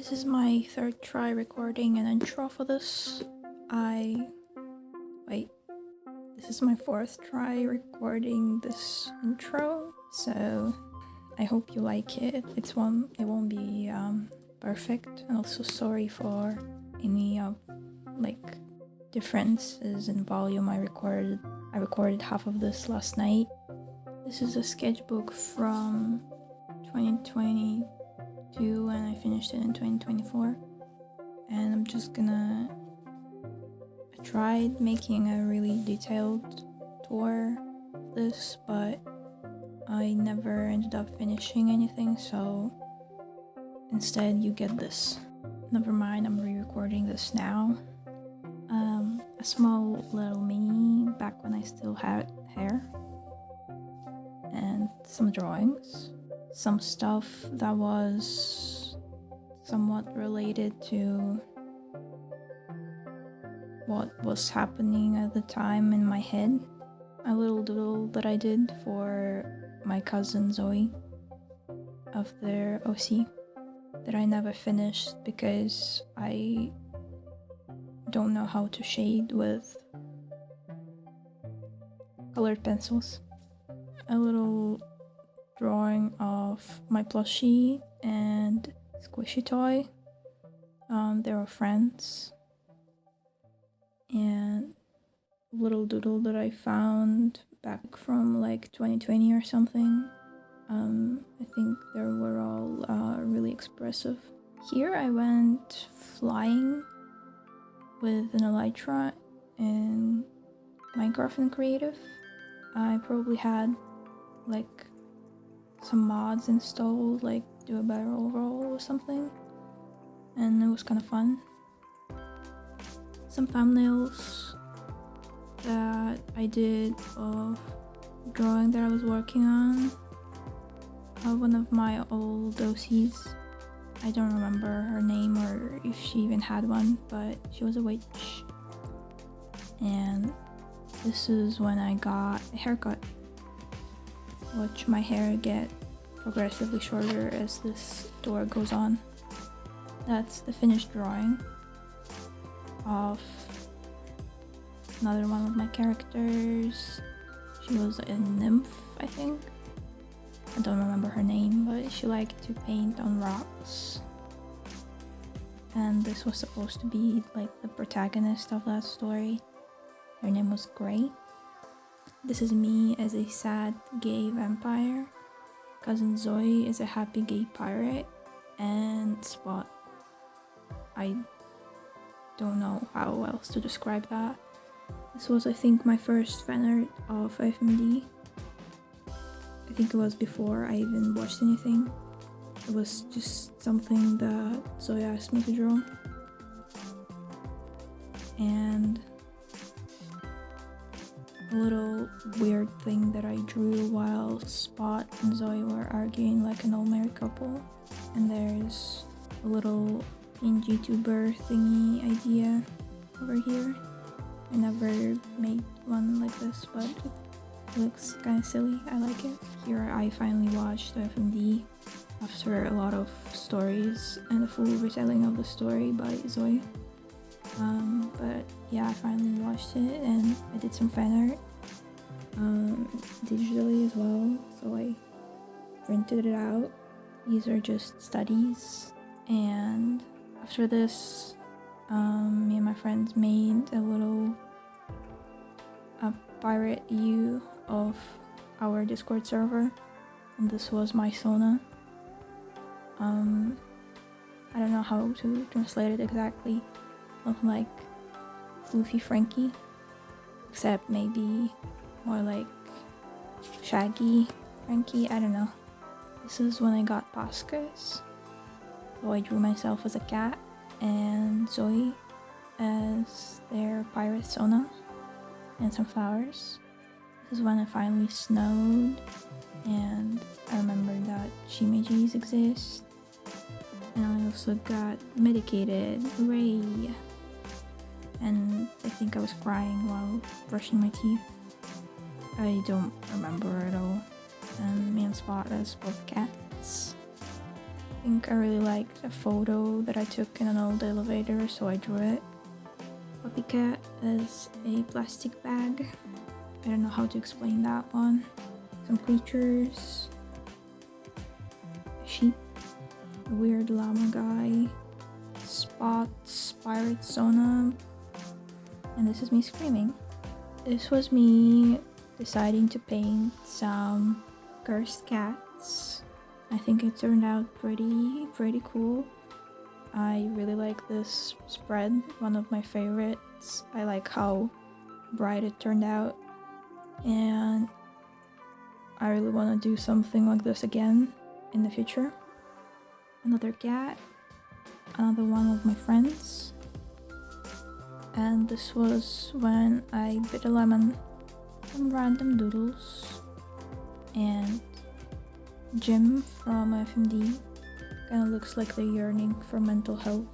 This is my third try recording an intro for this. This is my fourth try recording this intro, so I hope you like it. It won't be perfect, and also sorry for any differences in volume. I recorded half of this last night. This is a sketchbook from 2022 and I finished it in 2024, and I'm just gonna I tried making a really detailed tour of this, but I never ended up finishing anything, so instead you get this. Never mind, I'm re-recording this now. A small little me back when I still had hair, and some drawings, some stuff that was somewhat related to what was happening at the time in my head. A little doodle that I did for my cousin Zoe of their OC that I never finished because I don't know how to shade with colored pencils. A little drawing of my plushie and squishy toy. They were friends. And a little doodle that I found back from like 2020 or something. I think they were all really expressive. Here I went flying with an elytra in Minecraft and Creative. I probably had like some mods installed, like do a barrel roll or something, and it was kind of fun. Some thumbnails that I did of drawing that I was working on. One of my old OCs, I don't remember her name or if she even had one, but she was a witch. And this is when I got a haircut. Watch my hair get progressively shorter as this tour goes on. That's the finished drawing of another one of my characters. She was a nymph, I think. I don't remember her name, but she liked to paint on rocks. And this was supposed to be like the protagonist of that story. Her name was Grey. This is me as a sad gay vampire. Cousin Zoe is a happy gay pirate. And Spot. I don't know how else to describe that. This was, I think, my first fan art of FMD. I think it was before I even watched anything. It was just something that Zoe asked me to draw. And a little weird thing that I drew while Spot and Zoe were arguing like an old married couple. And there's a little YouTuber thingy idea over here. I never made one like this, but it looks kind of silly. I like it. Here I finally watched FMD after a lot of stories and a full retelling of the story by Zoe. But yeah, I finally watched it and I did some fan art digitally as well, so I printed it out. These are just studies, and after this me and my friends made a pirate U of our Discord server, and this was my Sona. I don't know how to translate it exactly. Look like Floofy Frankie, except maybe more like Shaggy Frankie, I don't know. This is when I got Pascas, so I drew myself as a cat and Zoe as their pirate Sona, and some flowers. This is when it finally snowed, and I remembered that shimejis exist. And I also got medicated, hooray! And I think I was crying while brushing my teeth. I don't remember at all. And me and Spot as both cats. think I really liked a photo that I took in an old elevator, so I drew it. Puppy cat is a plastic bag. I don't know how to explain that one. Some creatures. A sheep. A weird llama guy. Spots. Pirate Sona. And this is me screaming. This was me deciding to paint some cursed cats. I think it turned out pretty cool. I really like this spread, one of my favorites. I like how bright it turned out, and I really want to do something like this again in the future. Another cat, another one of my friends, and this was when I bit a lemon from random doodles. And Jim from FMD kind of looks like they're yearning for mental health.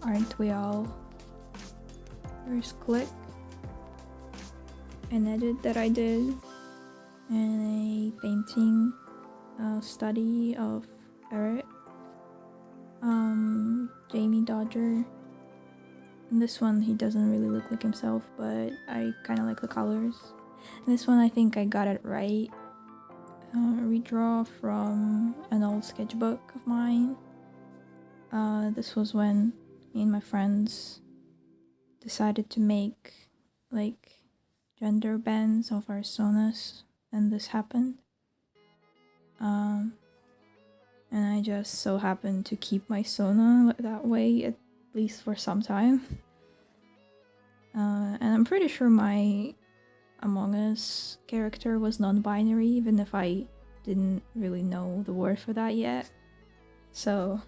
Aren't we all? There's Click, an edit that I did, and a painting study of Eric. Jamie Dodger. In this one, he doesn't really look like himself, but I kind of like the colors. In this one, I think I got it right. Redraw from an old sketchbook of mine. This was when me and my friends decided to make like gender bends of our sonas, and this happened. And I just so happened to keep my sona that way, at least for some time. And I'm pretty sure my Among Us character was non-binary, even if I didn't really know the word for that yet. So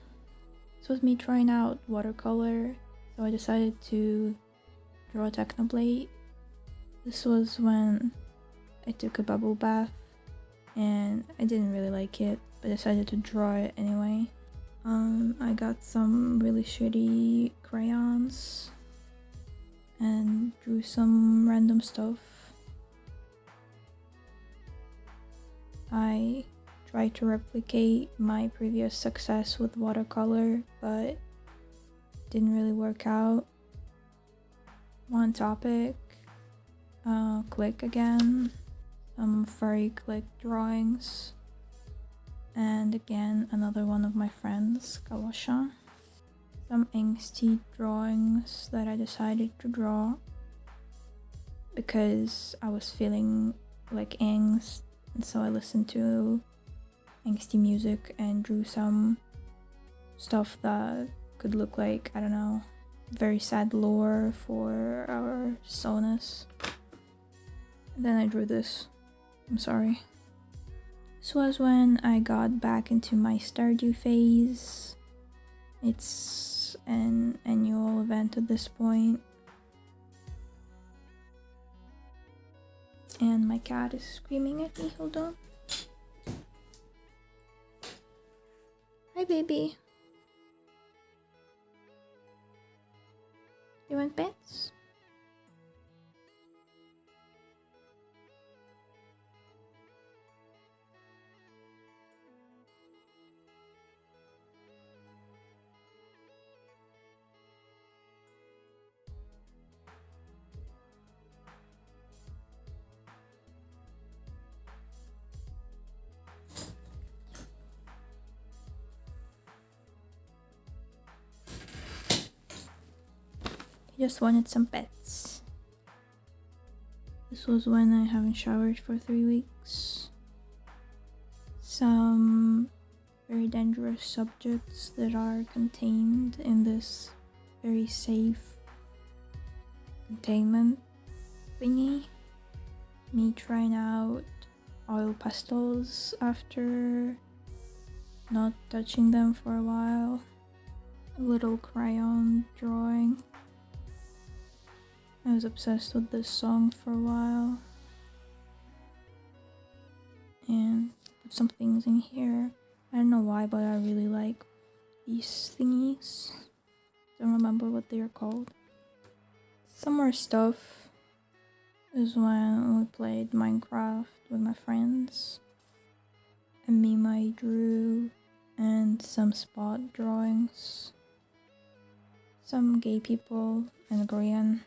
this was me trying out watercolor, so I decided to draw a Technoblade. This was when I took a bubble bath and I didn't really like it, but decided to draw it anyway. I got some really shitty crayons and drew some random stuff. I tried to replicate my previous success with watercolor, but didn't really work out. One topic, Click again, some furry Click drawings, and again another one of my friends, Kawasha. Some angsty drawings that I decided to draw because I was feeling like angst, and so I listened to angsty music and drew some stuff that could look like, I don't know, very sad lore for our sonas. And then I drew this. I'm sorry. This was when I got back into my Stardew phase. It's an annual event at this point. And my cat is screaming at me. Hold on. Hi, baby. You want pets? Just wanted some pets. This was when I haven't showered for 3 weeks. Some very dangerous subjects that are contained in this very safe containment thingy. Me trying out oil pastels after not touching them for a while. A little crayon drawing. I was obsessed with this song for a while. And put some things in here. I don't know why, but I really like these thingies. Don't remember what they are called. Some more stuff is when we played Minecraft with my friends. A meme I drew and some spot drawings, some gay people in Korean,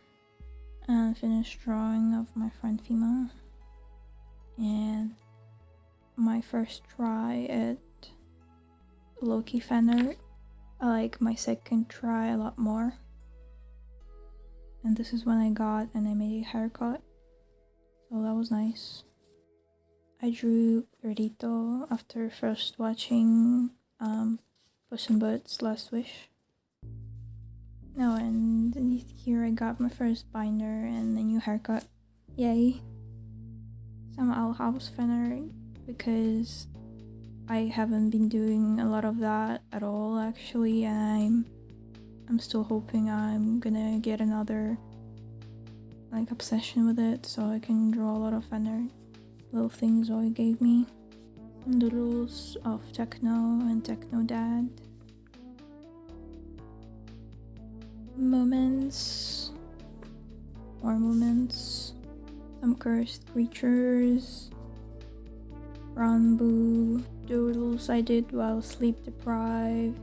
and finished drawing of my friend Fima, and my first try at Loki fan art. I like my second try a lot more, and this is when I got and I made a haircut, so that was nice. I drew Perrito after first watching Puss in Boots Last Wish. No, and here I got my first binder and a new haircut. Yay! Some Owl House fan art because I haven't been doing a lot of that at all actually, and I'm still hoping I'm gonna get another like obsession with it so I can draw a lot of fan art. Little things Zoe gave me. Some doodles of Techno and Techno Dad. Moments. More moments. Some cursed creatures. Ranbu. Doodles I did while sleep deprived.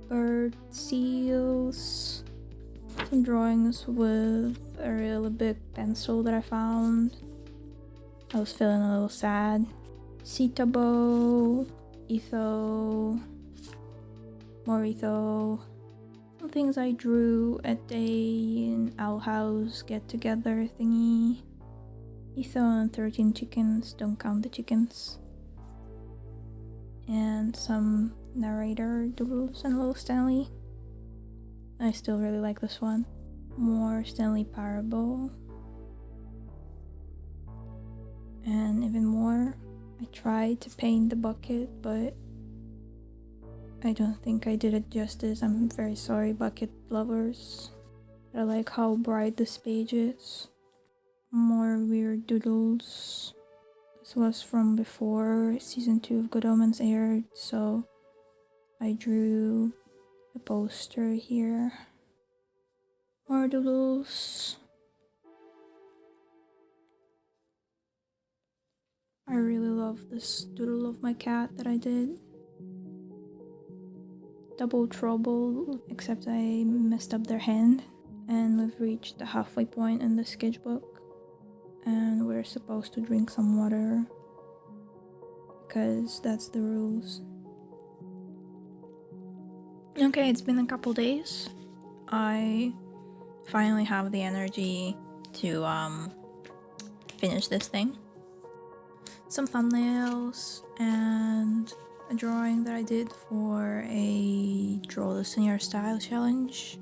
Bird seals. Some drawings with a really big pencil that I found. I was feeling a little sad. Citabo, Etho, more Etho. Some things I drew at a Owl House get together thingy. Etho and 13 chickens, don't count the chickens. And some narrator doodles and Little Stanley. I still really like this one. More Stanley Parable. And even more, I tried to paint the bucket, but I don't think I did it justice. I'm very sorry, bucket lovers. I like how bright this page is. More weird doodles. This was from before season 2 of Good Omens aired, so I drew the poster here. More doodles. I really love this doodle of my cat that I did. Double trouble, except I messed up their hand. And we've reached the halfway point in the sketchbook. And we're supposed to drink some water. Because that's the rules. Okay, it's been a couple days. I finally have the energy to finish this thing. Some thumbnails and a drawing that I did for a Draw This in Your Style challenge.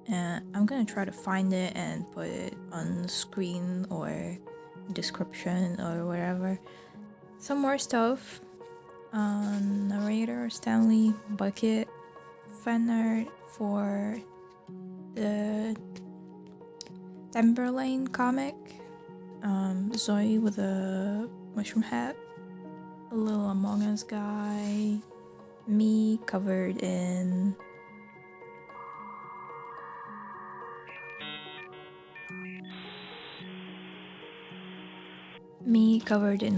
And I'm gonna try to find it and put it on the screen or description or wherever. Some more stuff. Narrator Stanley bucket fan art for the Timberlane comic. Zoe with a mushroom hat, a little Among Us guy, me covered in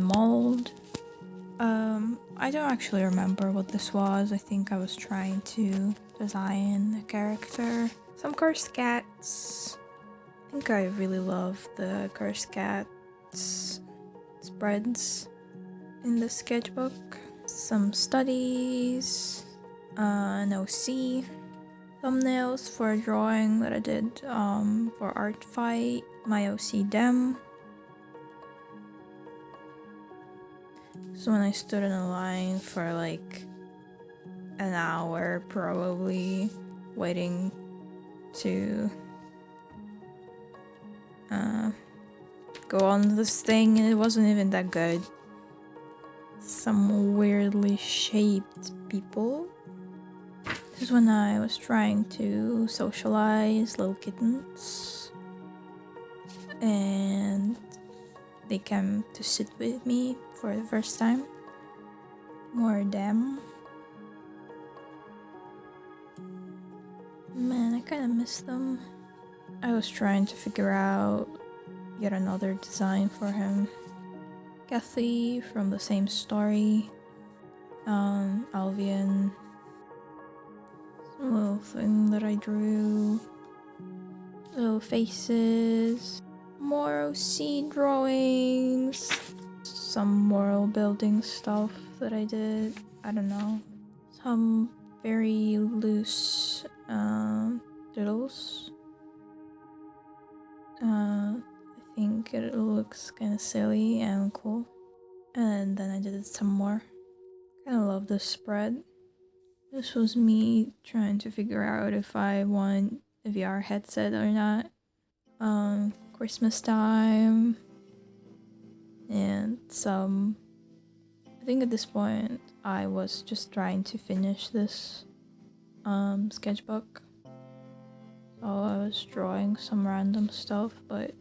mold. I don't actually remember what this was. I think I was trying to design a character. Some cursed cats. I think I really love the cursed cats spreads in the sketchbook. Some studies, an OC, thumbnails for a drawing that I did for Art Fight, my OC dem. So when I stood in a line for like an hour probably waiting to go on this thing, and it wasn't even that good. Some weirdly shaped people. This is when I was trying to socialize little kittens, and they came to sit with me for the first time. More them. Man, I kinda miss them. I was trying to figure out yet another design for him. Kathy from the same story. Albion. Some little thing that I drew. Little faces. More OC drawings. Some world building stuff that I did. I don't know. Some very loose doodles. I think it looks kind of silly and cool. And then I did some more. Kind of love this spread. This was me trying to figure out if I want a VR headset or not. Christmas time. And some... I think at this point I was just trying to finish this sketchbook. So I was drawing some random stuff, but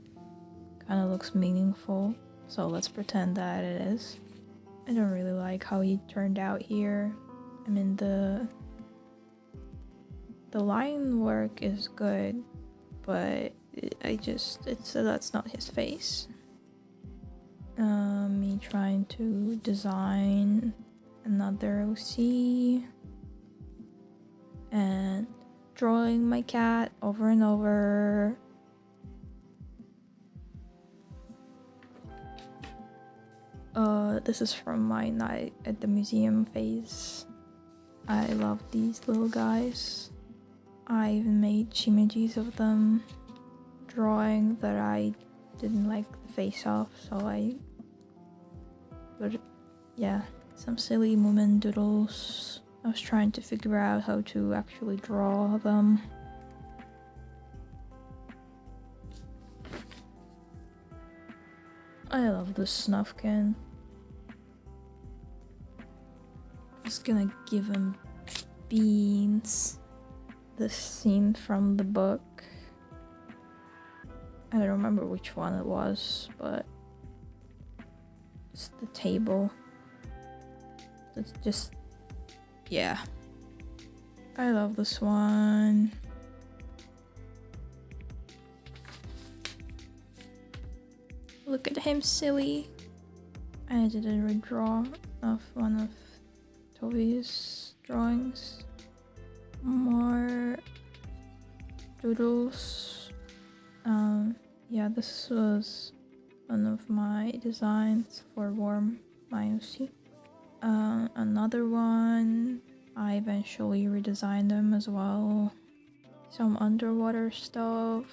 kind of looks meaningful. So let's pretend that it is. I don't really like how he turned out here. I mean, the line work is good, but that's not his face. Me trying to design another OC and drawing my cat over and over. This is from my night at the museum phase. I love these little guys. I even made shimejis of them. Drawing that I didn't like the face of, so yeah, some silly moment doodles. I was trying to figure out how to actually draw them. I love this snuff can. Just gonna give him beans. This scene from the book. I don't remember which one it was, but it's the table. It's just, yeah. I love this one. Look at him, silly. I did a redraw of one of Toby's drawings. More doodles. Yeah, this was one of my designs for Warm, my OC. Another one, I eventually redesigned them as well. Some underwater stuff.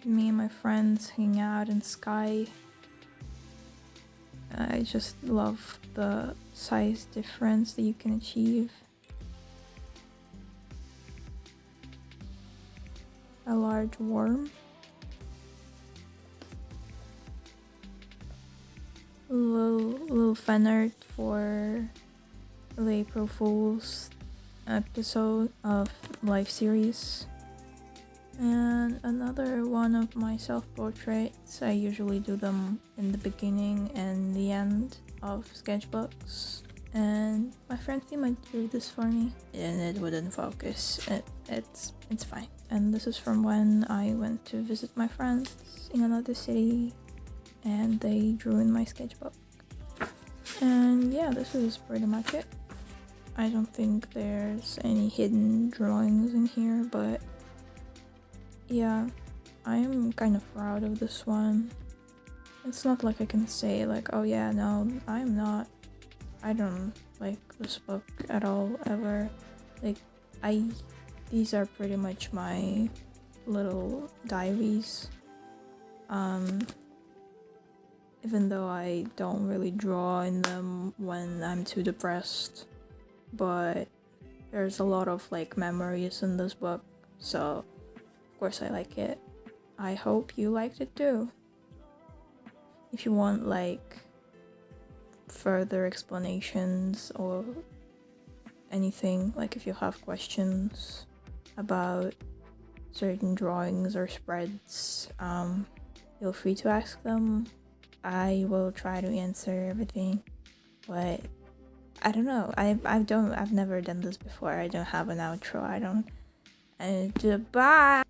Me and my friends hang out in sky. I just love the size difference that you can achieve. A large worm. Little fan art for the April Fool's episode of Life series. And another one of my self-portraits. I usually do them in the beginning and the end of sketchbooks. And my friend Thema drew this for me, and it wouldn't focus. It's fine. And this is from when I went to visit my friends in another city, and they drew in my sketchbook. And yeah, this is pretty much it. I don't think there's any hidden drawings in here, but yeah, I am kind of proud of this one. It's not like I can say like, oh yeah, no, I'm not. I don't like this book at all, ever. Like, these are pretty much my little diaries. Even though I don't really draw in them when I'm too depressed, but there's a lot of like memories in this book, so of course I like it. I hope you liked it too. If you want like further explanations or anything, like if you have questions about certain drawings or spreads, feel free to ask them. I will try to answer everything, but I don't know. I've never done this before. I don't have an outro. Bye.